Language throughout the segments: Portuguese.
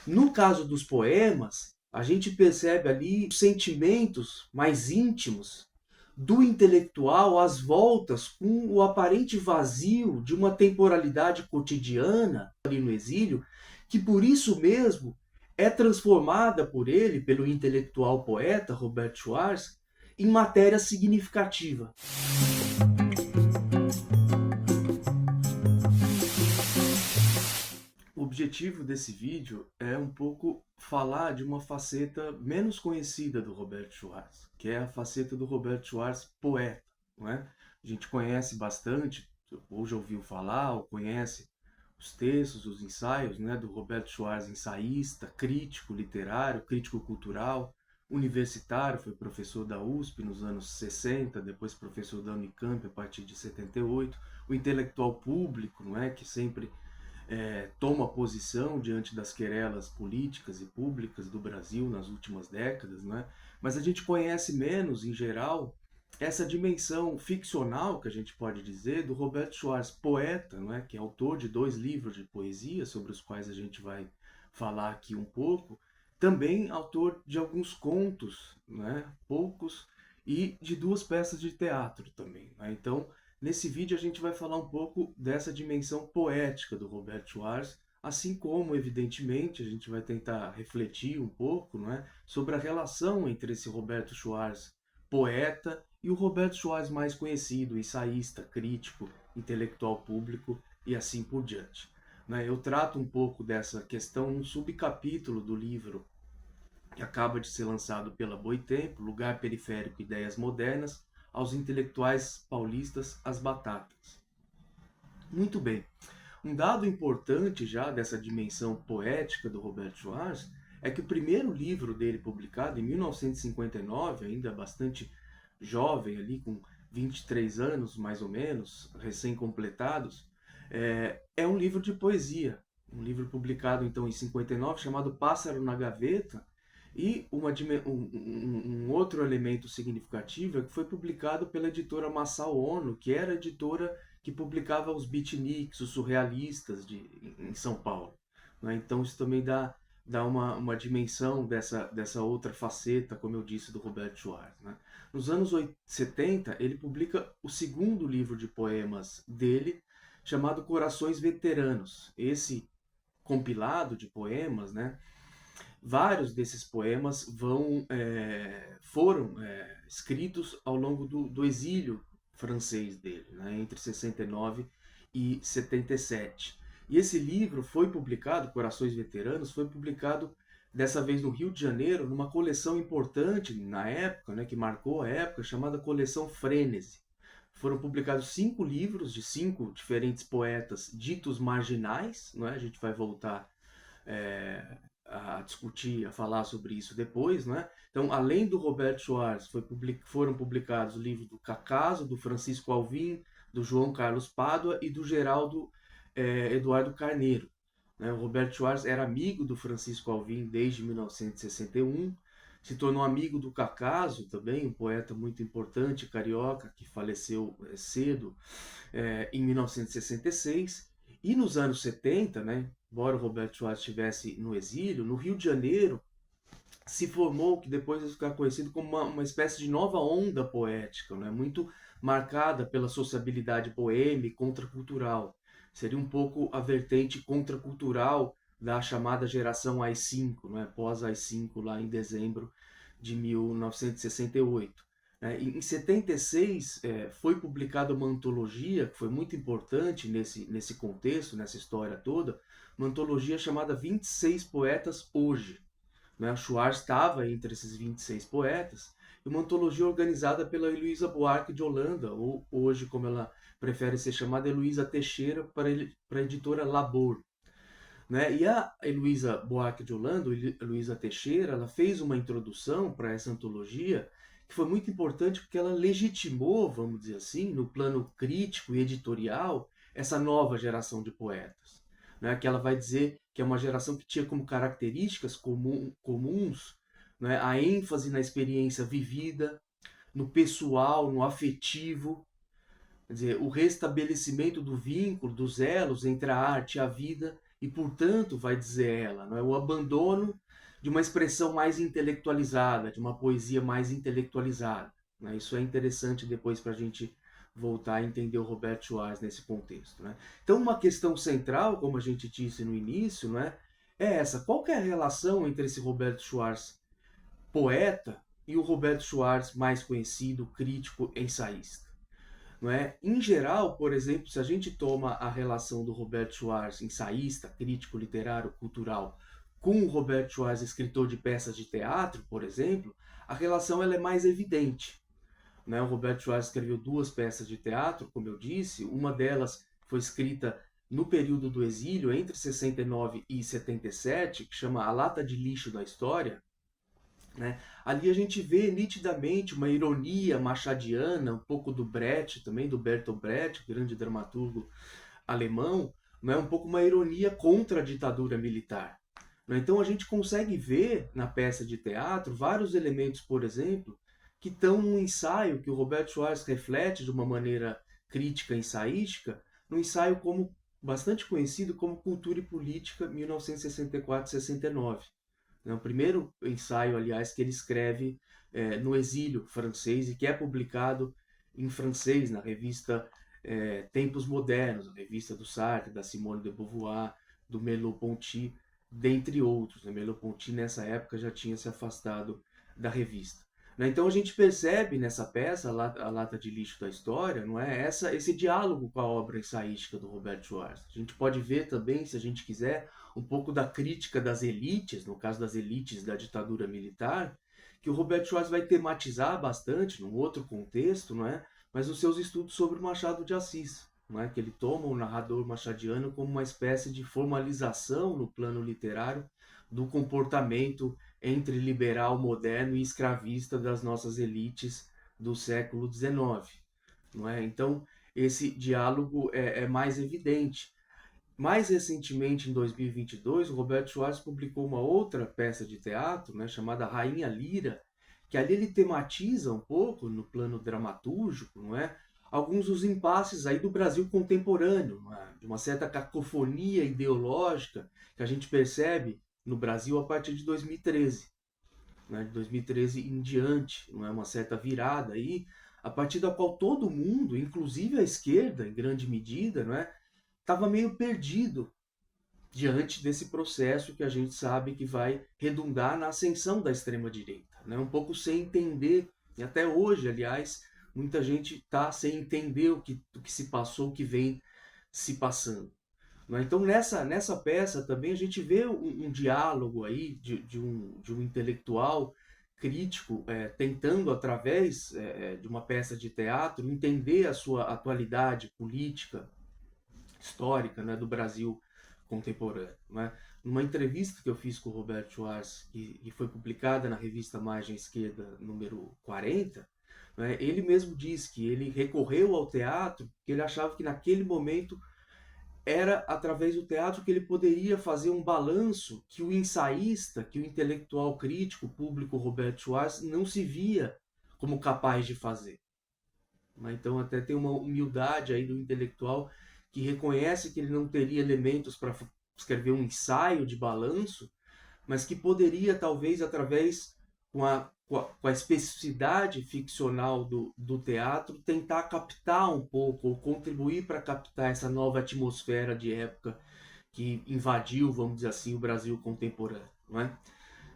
No caso dos poemas, a gente percebe ali os sentimentos mais íntimos do intelectual às voltas com o aparente vazio de uma temporalidade cotidiana ali no exílio, que por isso mesmo é transformada por ele, pelo intelectual poeta Robert Schwarz, em matéria significativa. O objetivo desse vídeo é um pouco falar de uma faceta menos conhecida do Robert Schwarz, que é a faceta do Robert Schwarz poeta, não é? A gente conhece bastante, ou já ouviu falar, ou conhece os textos, os ensaios, né, do Robert Schwarz, ensaísta, crítico literário, crítico cultural, universitário, foi professor da USP nos anos 60, depois professor da Unicamp a partir de 78, o intelectual público, não é, que sempre toma posição diante das querelas políticas e públicas do Brasil nas últimas décadas, né? Mas a gente conhece menos, em geral, essa dimensão ficcional, que a gente pode dizer, do Robert Schwarz, poeta, não é? Que é autor de 2 livros de poesia, sobre os quais a gente vai falar aqui um pouco, também autor de alguns contos, né? Poucos, e de 2 peças de teatro também. Né? Então, nesse vídeo a gente vai falar um pouco dessa dimensão poética do Robert Schwarz, assim como, evidentemente, a gente vai tentar refletir um pouco, não é, sobre a relação entre esse Roberto Schwarz poeta e o Roberto Schwarz mais conhecido, ensaísta, crítico, intelectual público e assim por diante. Né? Eu trato um pouco dessa questão num subcapítulo do livro que acaba de ser lançado pela Boitempo, Lugar Periférico Ideias Modernas, aos intelectuais paulistas as batatas. Muito bem. Um dado importante já dessa dimensão poética do Robert Schwarz é que o primeiro livro dele publicado em 1959, ainda bastante jovem ali, com 23 anos mais ou menos, recém-completados, é um livro de poesia. Um livro publicado então em 59 chamado Pássaro na Gaveta, e um outro elemento significativo é que foi publicado pela editora Masao Ono, que era a editora que publicava os beatniks, os surrealistas em São Paulo. Né? Então isso também dá uma dimensão dessa outra faceta, como eu disse, do Robert Schwarz. Né? Nos anos 70, ele publica o segundo livro de poemas dele, chamado Corações Veteranos. Esse compilado de poemas, né, vários desses poemas foram escritos ao longo do exílio francês dele, né, entre 69 e 77. E esse livro foi publicado, Corações Veteranos, foi publicado dessa vez no Rio de Janeiro, numa coleção importante na época, né, que marcou a época, chamada Coleção Frênese. Foram publicados 5 livros de 5 diferentes poetas ditos marginais, não é? A gente vai voltar é, a discutir, a falar sobre isso depois, né? Então, além do Robert Schwarz, foram publicados o livro do Cacaso, do Francisco Alvim, do João Carlos Pádua e do Geraldo Eduardo Carneiro. Né? O Robert Schwarz era amigo do Francisco Alvim desde 1961, se tornou amigo do Cacaso também, um poeta muito importante, carioca, que faleceu cedo, em 1966. E nos anos 70, né, embora o Roberto Schwarz estivesse no exílio, no Rio de Janeiro se formou o que depois vai ficar conhecido como uma espécie de nova onda poética, né, muito marcada pela sociabilidade boêmia e contracultural. Seria um pouco a vertente contracultural da chamada geração AI-5, né, pós AI-5, lá em dezembro de 1968. Em 76 foi publicada uma antologia que foi muito importante nesse contexto, nessa história toda, uma antologia chamada 26 Poetas Hoje. Né? O Schwarz estava entre esses 26 poetas, e uma antologia organizada pela Heloísa Buarque de Holanda, ou hoje, como ela prefere ser chamada, Heloísa Teixeira, para a editora Labor. Né? E a Heloísa Buarque de Holanda, Heloísa Teixeira, ela fez uma introdução para essa antologia que foi muito importante porque ela legitimou, vamos dizer assim, no plano crítico e editorial, essa nova geração de poetas. Né? Que ela vai dizer que é uma geração que tinha como características comuns, né, a ênfase na experiência vivida, no pessoal, no afetivo, quer dizer, o restabelecimento do vínculo, dos elos entre a arte e a vida, e, portanto, vai dizer ela, não é? O abandono de uma expressão mais intelectualizada, de uma poesia mais intelectualizada. Né? Isso é interessante depois para a gente voltar a entender o Robert Schwarz nesse contexto. Né? Então, uma questão central, como a gente disse no início, não é? É essa. Qual que é a relação entre esse Robert Schwarz poeta e o Robert Schwarz mais conhecido, crítico, ensaísta? Não é? Em geral, por exemplo, se a gente toma a relação do Robert Schwarz, ensaísta, crítico literário, cultural, com o Robert Schwarz, escritor de peças de teatro, por exemplo, a relação ela é mais evidente. Né? O Robert Schwarz escreveu 2 peças de teatro, como eu disse, uma delas foi escrita no período do exílio, entre 69 e 77, que chama A Lata de Lixo da História. Né? Ali a gente vê nitidamente uma ironia machadiana, um pouco do Brecht também, do Bertolt Brecht, grande dramaturgo alemão, né? Um pouco uma ironia contra a ditadura militar. Né? Então a gente consegue ver na peça de teatro vários elementos, por exemplo, que estão num ensaio que o Robert Schwarz reflete de uma maneira crítica ensaística, num ensaio como bastante conhecido como Cultura e Política 1964-69. É o primeiro ensaio, aliás, que ele escreve no exílio francês e que é publicado em francês na revista Tempos Modernos, a revista do Sartre, da Simone de Beauvoir, do Merleau-Ponty, dentre outros. Né? Merleau-Ponty, nessa época, já tinha se afastado da revista. Né? Então a gente percebe nessa peça, a Lata de Lixo da História, não é esse diálogo com a obra ensaística do Robert Schwarz. A gente pode ver também, se a gente quiser, um pouco da crítica das elites, no caso das elites da ditadura militar, que o Robert Schwarz vai tematizar bastante, num outro contexto, não é? Mas nos seus estudos sobre o Machado de Assis, não é? Que ele toma o narrador machadiano como uma espécie de formalização no plano literário do comportamento entre liberal, moderno e escravista das nossas elites do século XIX. Não é? Então, esse diálogo é mais evidente. Mais recentemente, em 2022, o Robert Schwarz publicou uma outra peça de teatro, né, chamada Rainha Lira, que ali ele tematiza um pouco, no plano dramatúrgico, não é? Alguns dos impasses aí do Brasil contemporâneo, de uma certa cacofonia ideológica que a gente percebe no Brasil a partir de 2013. Né, de 2013 em diante, não é? Uma certa virada aí, a partir da qual todo mundo, inclusive a esquerda, em grande medida, não é? Estava meio perdido diante desse processo que a gente sabe que vai redundar na ascensão da extrema-direita. Né? Um pouco sem entender, e até hoje, aliás, muita gente está sem entender o que se passou, o que vem se passando. Né? Então, nessa peça também a gente vê um diálogo aí de um intelectual crítico tentando, através de uma peça de teatro, entender a sua atualidade política, histórica, né, do Brasil contemporâneo. Né? Numa entrevista que eu fiz com o Robert Schwarz, que foi publicada na revista Margem Esquerda, número 40, né, ele mesmo diz que ele recorreu ao teatro porque ele achava que naquele momento era através do teatro que ele poderia fazer um balanço que o ensaísta, que o intelectual crítico público Robert Schwarz não se via como capaz de fazer. Então até tem uma humildade aí do intelectual que reconhece que ele não teria elementos para escrever um ensaio de balanço, mas que poderia talvez através com a especificidade ficcional do teatro tentar captar um pouco ou contribuir para captar essa nova atmosfera de época que invadiu, vamos dizer assim, o Brasil contemporâneo. Não é?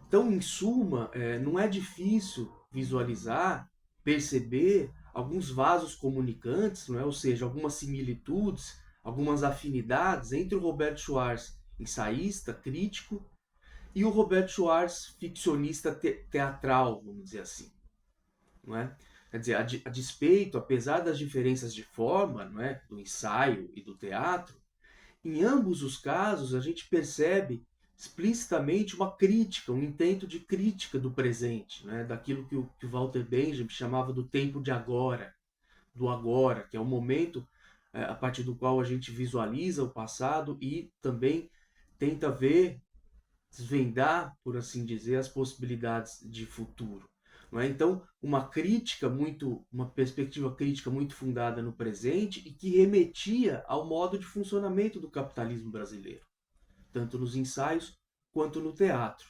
Então, em suma, não é difícil visualizar, perceber alguns vasos comunicantes, não é? Ou seja, algumas similitudes, algumas afinidades entre o Robert Schwarz, ensaísta, crítico, e o Robert Schwarz, ficcionista teatral, vamos dizer assim. Não é? Quer dizer, a despeito, apesar das diferenças de forma, não é? Do ensaio e do teatro, em ambos os casos a gente percebe explicitamente uma crítica, um intento de crítica do presente, né? Daquilo que o Walter Benjamin chamava do tempo de agora, do agora, que é o momento a partir do qual a gente visualiza o passado e também tenta ver, desvendar, por assim dizer, as possibilidades de futuro. Não é? Então, uma perspectiva crítica muito fundada no presente e que remetia ao modo de funcionamento do capitalismo brasileiro. tanto nos ensaios quanto no teatro.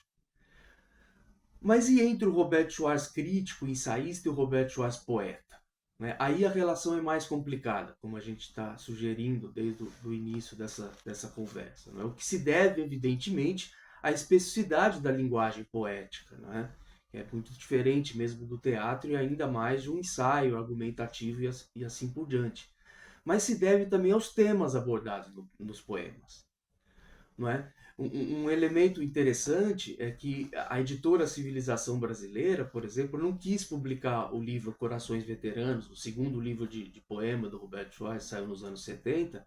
Mas e entre o Robert Schwarz crítico, ensaísta, e o Robert Schwarz poeta? Né? Aí a relação é mais complicada, como a gente está sugerindo desde o início dessa conversa. Né? O que se deve, evidentemente, à especificidade da linguagem poética, né? Que é muito diferente mesmo do teatro e ainda mais de um ensaio argumentativo e assim por diante. Mas se deve também aos temas abordados nos poemas. Não é? Um elemento interessante é que a editora Civilização Brasileira, por exemplo, não quis publicar o livro Corações Veteranos, o segundo livro de poema do Roberto Schwarz, saiu nos anos 70,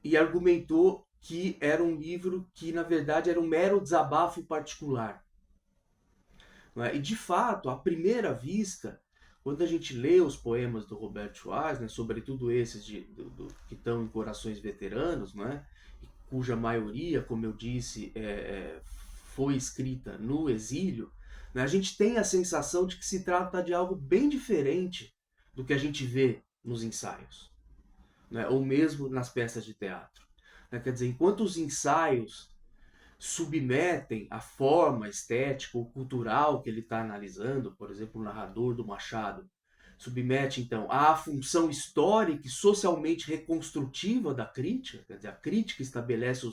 e argumentou que era um livro que, na verdade, era um mero desabafo particular. Não é? E, de fato, à primeira vista, quando a gente lê os poemas do Roberto Schwarz, né, sobretudo esses que estão em Corações Veteranos, né, cuja maioria, como eu disse, foi escrita no exílio, né, a gente tem a sensação de que se trata de algo bem diferente do que a gente vê nos ensaios, né, ou mesmo nas peças de teatro. Né, quer dizer, enquanto os ensaios submetem a forma estética ou cultural que ele está analisando, por exemplo, o narrador do Machado, submete então à função histórica e socialmente reconstrutiva da crítica, quer dizer, a crítica estabelece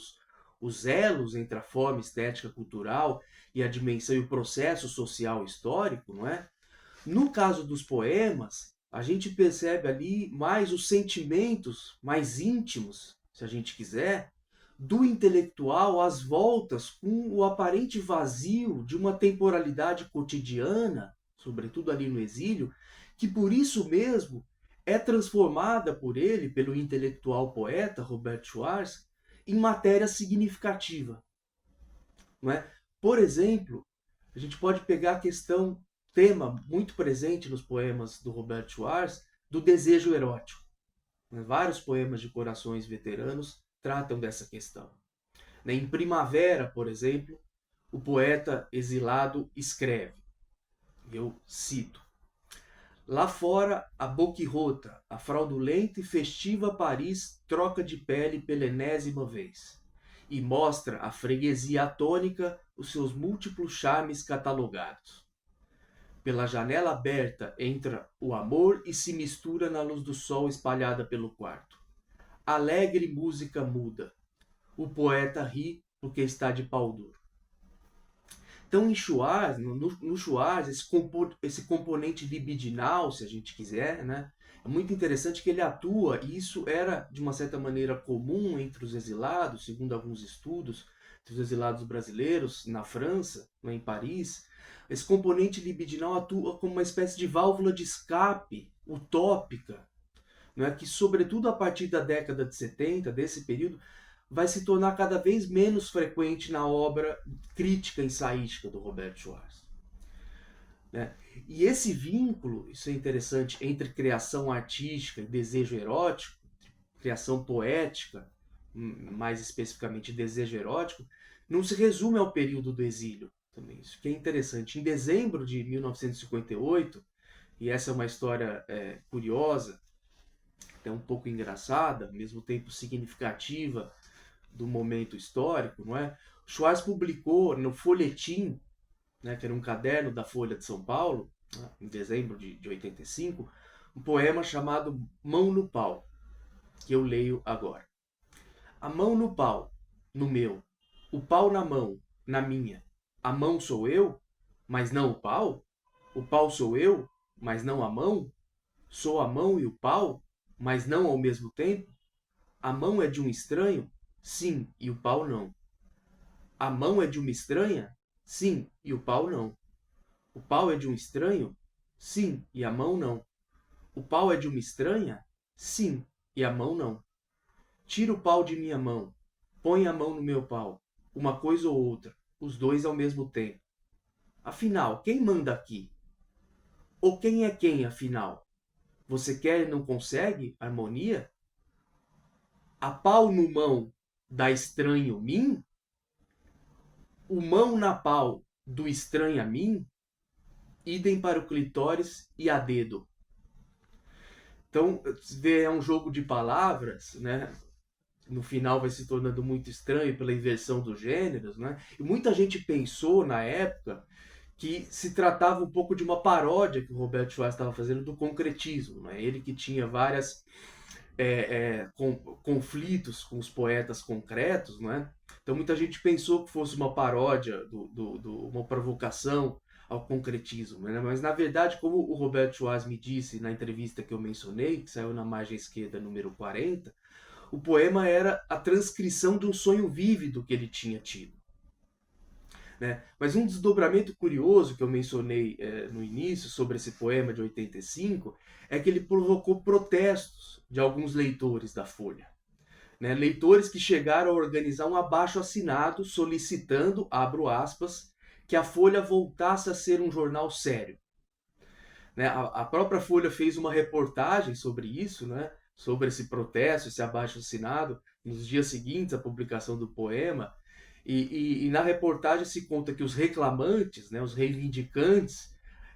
os elos entre a forma estética cultural e a dimensão e o processo social histórico, não é? No caso dos poemas, a gente percebe ali mais os sentimentos mais íntimos, se a gente quiser, do intelectual às voltas com o aparente vazio de uma temporalidade cotidiana, sobretudo ali no exílio, que por isso mesmo é transformada por ele, pelo intelectual poeta Robert Schwarz, em matéria significativa. Não é? Por exemplo, a gente pode pegar a questão, tema muito presente nos poemas do Robert Schwarz, do desejo erótico. Vários poemas de Corações Veteranos tratam dessa questão. Em Primavera, por exemplo, o poeta exilado escreve, eu cito: lá fora, a boquirrota, a fraudulenta e festiva Paris troca de pele pela enésima vez e mostra à freguesia atônica os seus múltiplos charmes catalogados. Pela janela aberta entra o amor e se mistura na luz do sol espalhada pelo quarto. Alegre música muda. O poeta ri porque está de pau duro. Então, em Schwarz, no Schwarz, esse componente libidinal, se a gente quiser, né, é muito interessante que ele atua, e isso era, de uma certa maneira, comum entre os exilados, segundo alguns estudos, entre os exilados brasileiros na França, em Paris. Esse componente libidinal atua como uma espécie de válvula de escape utópica, né, que, sobretudo a partir da década de 70, desse período, vai se tornar cada vez menos frequente na obra crítica ensaística do Robert Schwarz. Né? E esse vínculo, isso é interessante, entre criação artística e desejo erótico, criação poética, mais especificamente desejo erótico, não se resume ao período do exílio. Também. Isso que é interessante. Em dezembro de 1958, e essa é uma história curiosa, até um pouco engraçada, ao mesmo tempo significativa, do momento histórico, não é? Schwarz publicou no Folhetim, né, que era um caderno da Folha de São Paulo, né, em dezembro de 85, um poema chamado Mão no Pau, que eu leio agora. A mão no pau, no meu, o pau na mão, na minha. A mão sou eu, mas não o pau? O pau sou eu, mas não a mão? Sou a mão e o pau, mas não ao mesmo tempo? A mão é de um estranho? Sim, e o pau não. A mão é de uma estranha? Sim, e o pau não. O pau é de um estranho? Sim, e a mão não. O pau é de uma estranha? Sim, e a mão não. Tira o pau de minha mão. Põe a mão no meu pau. Uma coisa ou outra, os dois ao mesmo tempo. Afinal, quem manda aqui? Ou quem é quem, afinal? Você quer e não consegue harmonia? A pau no mão dá estranho mim? O mão na pau do estranho a mim? Idem para o clitóris e a dedo. Então, é um jogo de palavras, né? no final vai se tornando muito estranho pela inversão dos gêneros, né? E muita gente pensou na época que se tratava um pouco de uma paródia que o Robert Schwarz estava fazendo do concretismo, né? Ele que tinha várias conflitos com os poetas concretos, né? Então muita gente pensou que fosse uma paródia, uma provocação ao concretismo, né? Mas na verdade, como o Robert Schwarz me disse na entrevista que eu mencionei, que saiu na margem esquerda número 40, o poema era a transcrição de um sonho vívido que ele tinha tido. Né? Mas um desdobramento curioso que eu mencionei no início sobre esse poema de 85 é que ele provocou protestos de alguns leitores da Folha. Né? Leitores que chegaram a organizar um abaixo-assinado solicitando, abro aspas, que a Folha voltasse a ser um jornal sério. Né? A própria Folha fez uma reportagem sobre isso, né? Sobre esse protesto, esse abaixo-assinado, nos dias seguintes à publicação do poema. E na reportagem se conta que os reclamantes, né, os reivindicantes,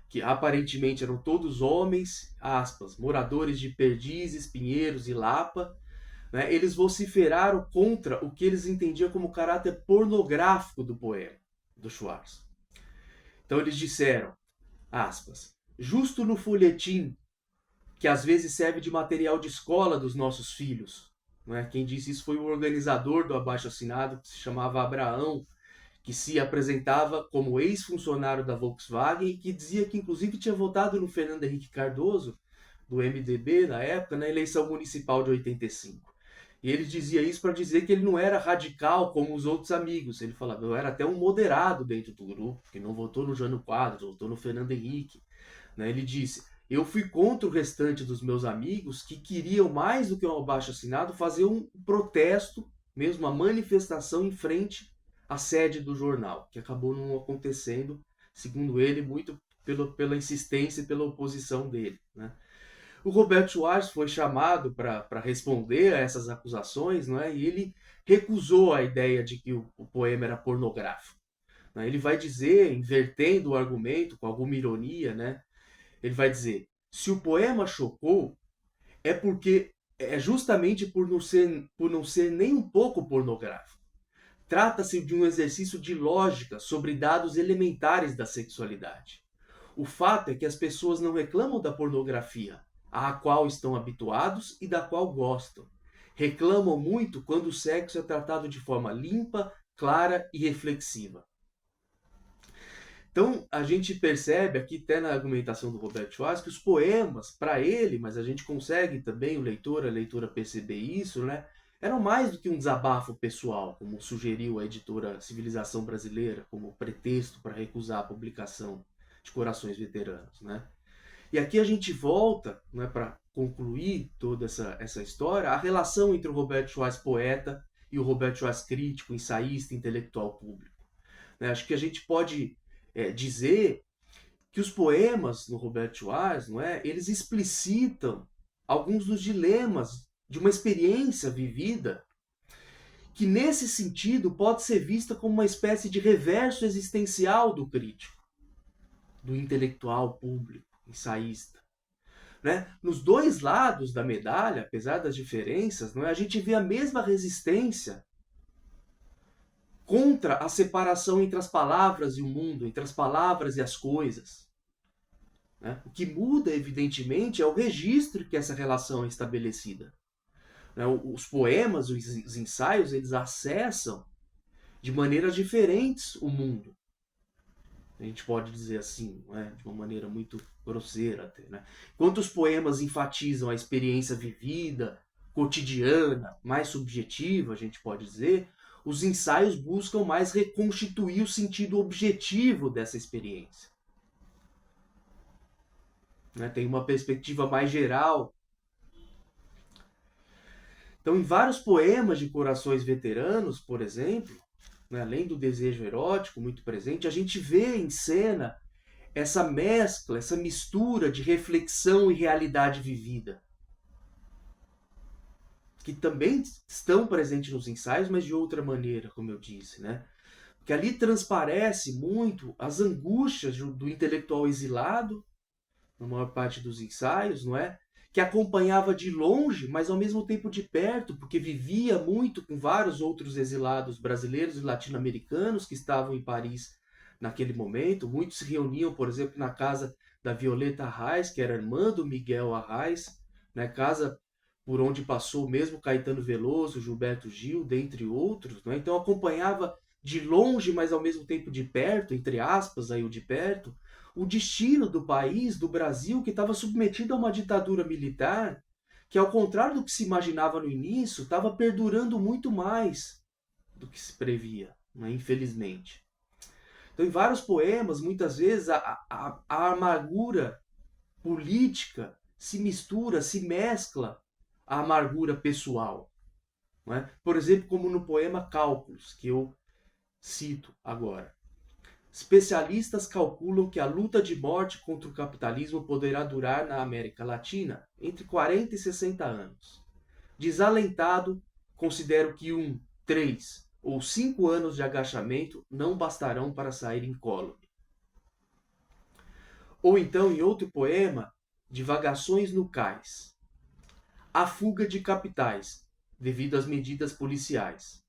que aparentemente eram todos homens, aspas, moradores de Perdizes, Pinheiros e Lapa, né, eles vociferaram contra o que eles entendiam como caráter pornográfico do poema, do Schwarz. Então eles disseram, aspas, justo no folhetim, que às vezes serve de material de escola dos nossos filhos. Né? Quem disse isso foi o organizador do abaixo-assinado, que se chamava Abraão, que se apresentava como ex-funcionário da Volkswagen e que dizia que inclusive tinha votado no Fernando Henrique Cardoso, do MDB na época, na eleição municipal de 85. E ele dizia isso para dizer que ele não era radical como os outros amigos. Ele falava, eu era até um moderado dentro do grupo, que não votou no Jânio Quadros, votou no Fernando Henrique. Né? Ele disse, eu fui contra o restante dos meus amigos que queriam, mais do que um abaixo-assinado, fazer um protesto, mesmo uma manifestação em frente à sede do jornal, que acabou não acontecendo, segundo ele, muito pela insistência e pela oposição dele. Né? O Robert Schwarz foi chamado para responder a essas acusações, né? E ele recusou a ideia de que o poema era pornográfico. Né? Ele vai dizer, invertendo o argumento com alguma ironia, né? Ele vai dizer: se o poema chocou, é porque é justamente por não ser nem um pouco pornográfico. Trata-se de um exercício de lógica sobre dados elementares da sexualidade. O fato é que as pessoas não reclamam da pornografia, à qual estão habituados e da qual gostam. Reclamam muito quando o sexo é tratado de forma limpa, clara e reflexiva. Então, a gente percebe aqui, até na argumentação do Robert Schwarz, que os poemas, para ele, mas a gente consegue também, a leitora perceber isso, né? Eram mais do que um desabafo pessoal, como sugeriu a editora Civilização Brasileira, como pretexto para recusar a publicação de Corações Veteranos, né? E aqui a gente volta, né, para concluir toda essa história, a relação entre o Robert Schwarz poeta e o Robert Schwarz crítico, ensaísta, intelectual público. Né? Acho que a gente pode dizer que os poemas no Robert Schwarz, não é, eles explicitam alguns dos dilemas de uma experiência vivida que, nesse sentido, pode ser vista como uma espécie de reverso existencial do crítico, do intelectual público, ensaísta. Né? Nos dois lados da medalha, apesar das diferenças, não é, a gente vê a mesma resistência contra a separação entre as palavras e o mundo, entre as palavras e as coisas. Né? O que muda, evidentemente, é o registro que essa relação é estabelecida. Né? Os poemas, os ensaios, eles acessam de maneiras diferentes o mundo. A gente pode dizer assim, né? De uma maneira muito grosseira até. Né? Enquanto os poemas enfatizam a experiência vivida, cotidiana, mais subjetiva, a gente pode dizer, os ensaios buscam mais reconstituir o sentido objetivo dessa experiência. Né? Tem uma perspectiva mais geral. Então, em vários poemas de corações veteranos, por exemplo, né, além do desejo erótico muito presente, a gente vê em cena essa mescla, essa mistura de reflexão e realidade vivida, que também estão presentes nos ensaios, mas de outra maneira, como eu disse, né? Que ali transparece muito as angústias do intelectual exilado, na maior parte dos ensaios, não é? que acompanhava de longe, mas ao mesmo tempo de perto, porque vivia muito com vários outros exilados brasileiros e latino-americanos que estavam em Paris naquele momento. Muitos se reuniam, por exemplo, na casa da Violeta Arraes, que era irmã do Miguel Arraes, né? Casa por onde passou mesmo Caetano Veloso, Gilberto Gil, dentre outros. Né? Então acompanhava de longe, mas ao mesmo tempo de perto, entre aspas, aí o de perto, o destino do país, do Brasil, que estava submetido a uma ditadura militar, que ao contrário do que se imaginava no início, estava perdurando muito mais do que se previa, né? Infelizmente. Então, em vários poemas, muitas vezes, a amargura política se mistura, se mescla à amargura pessoal. Não é? Por exemplo, como no poema Cálculos, que eu cito agora. Especialistas calculam que a luta de morte contra o capitalismo poderá durar na América Latina entre 40 e 60 anos. Desalentado, considero que 1, 3 ou 5 anos de agachamento não bastarão para sair incólume. Ou então, em outro poema, Divagações no Cais. A fuga de capitais, devido às medidas policiais.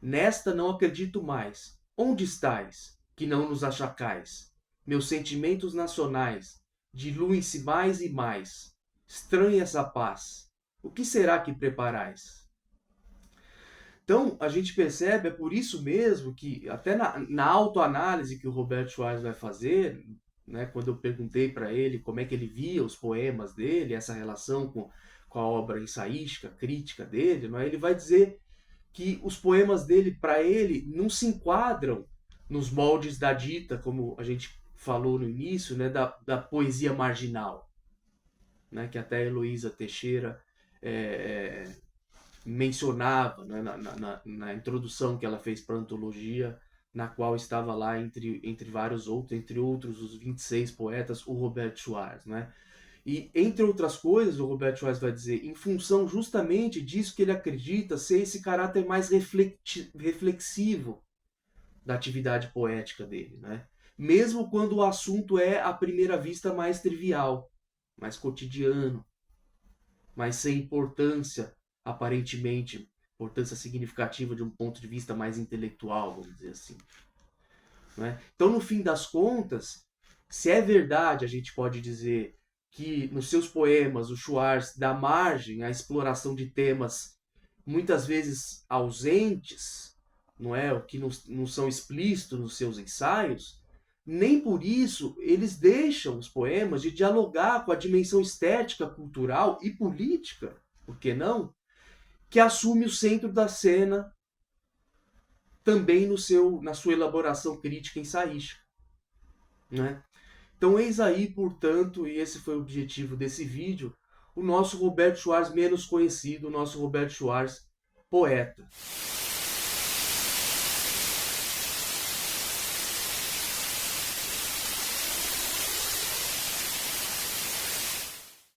Nesta não acredito mais. Onde estais, que não nos achacais? Meus sentimentos nacionais diluem-se mais e mais. Estranha essa paz. O que será que preparais? Então, a gente percebe, é por isso mesmo que, até na autoanálise que o Roberto Schwarz vai fazer, né, quando eu perguntei para ele como é que ele via os poemas dele, essa relação com a obra ensaística, crítica dele, né, ele vai dizer que os poemas dele, para ele, não se enquadram nos moldes da dita, como a gente falou no início, né, da poesia marginal, né, que até a Heloísa Teixeira mencionava, né, na introdução que ela fez para a antologia, na qual estava lá, entre vários outros, entre outros os 26 poetas, o Roberto Schwarz. Né? E, entre outras coisas, o Roberto Schwarz vai dizer, em função justamente disso que ele acredita ser esse caráter mais reflexivo da atividade poética dele. Né? Mesmo quando o assunto é, à primeira vista, mais trivial, mais cotidiano, mais sem importância, aparentemente, importância significativa de um ponto de vista mais intelectual, vamos dizer assim. Né? Então, no fim das contas, se é verdade, a gente pode dizer que nos seus poemas o Schwarz dá margem à exploração de temas muitas vezes ausentes, não é, o que não são explícitos nos seus ensaios, nem por isso eles deixam os poemas de dialogar com a dimensão estética, cultural e política, por que não? Que assume o centro da cena também na sua elaboração crítica ensaística. Né? Então eis aí, portanto, e esse foi o objetivo desse vídeo, o nosso Roberto Schwarz menos conhecido, o nosso Roberto Schwarz poeta.